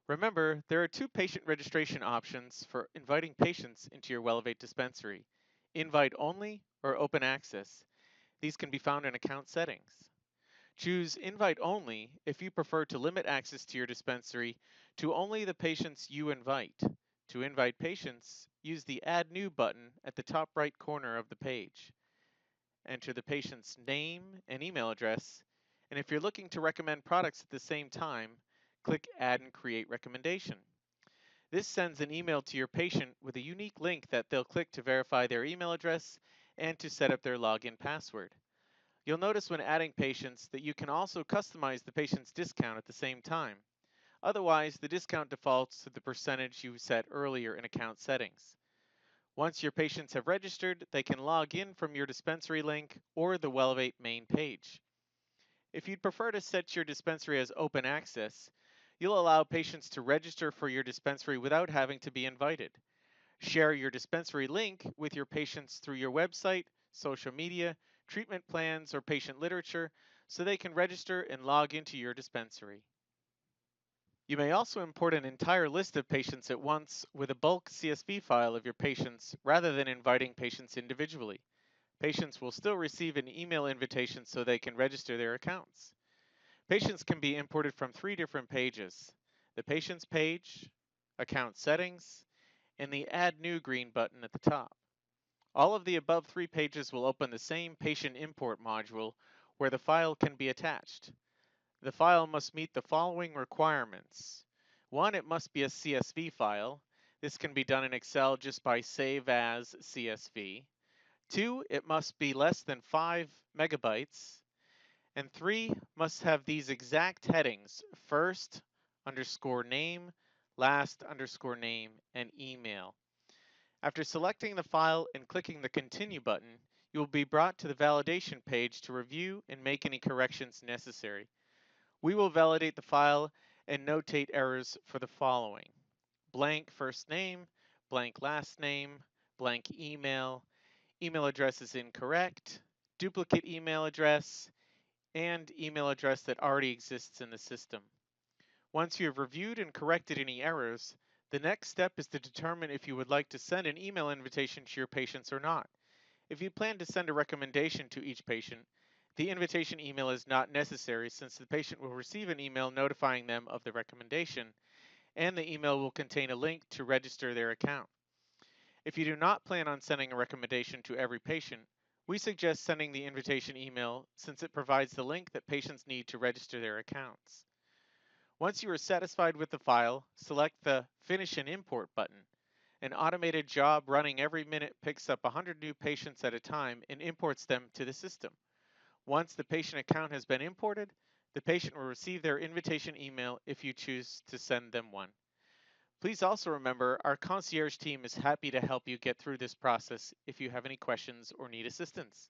Remember, there are two patient registration options for inviting patients into your wellevate dispensary: invite only or open access. These can be found in account settings. Choose invite only if you prefer to limit access to your dispensary to only the patients you invite. To invite patients, use the Add New button at the top right corner of the page. Enter the patient's name and email address, and if you're looking to recommend products at the same time, click Add and Create Recommendation. This sends an email to your patient with a unique link that they'll click to verify their email address and to set up their login password. You'll notice when adding patients that you can also customize the patient's discount at the same time. Otherwise, the discount defaults to the percentage you set earlier in account settings. Once your patients have registered, they can log in from your dispensary link or the wellevate main page. If you'd prefer to set your dispensary as open access, you'll allow patients to register for your dispensary without having to be invited. Share your dispensary link with your patients through your website, social media, treatment plans, or patient literature so they can register and log into your dispensary. You may also import an entire list of patients at once with a bulk CSV file of your patients rather than inviting patients individually. Patients will still receive an email invitation so they can register their accounts. Patients can be imported from three different pages: the Patients page, Account Settings, and the Add New green button at the top. All of the above three pages will open the same Patient Import module where the file can be attached. The file must meet the following requirements. One, it must be a CSV file. This can be done in Excel just by Save As CSV. Two, it must be less than 5 megabytes. And three, must have these exact headings: first underscore name, last underscore name, and email. After selecting the file and clicking the Continue button, you will be brought to the validation page to review and make any corrections necessary. We will validate the file and notate errors for the following: blank first name, blank last name, blank email, email address is incorrect, duplicate email address, and email address that already exists in the system. Once you have reviewed and corrected any errors, the next step is to determine if you would like to send an email invitation to your patients or not. If you plan to send a recommendation to each patient, the invitation email is not necessary since the patient will receive an email notifying them of the recommendation, and the email will contain a link to register their account. If you do not plan on sending a recommendation to every patient, we suggest sending the invitation email since it provides the link that patients need to register their accounts. Once you are satisfied with the file, select the Finish and Import button. An automated job running every minute picks up 100 new patients at a time and imports them to the system. Once the patient account has been imported, the patient will receive their invitation email if you choose to send them one. Please also remember, our concierge team is happy to help you get through this process if you have any questions or need assistance.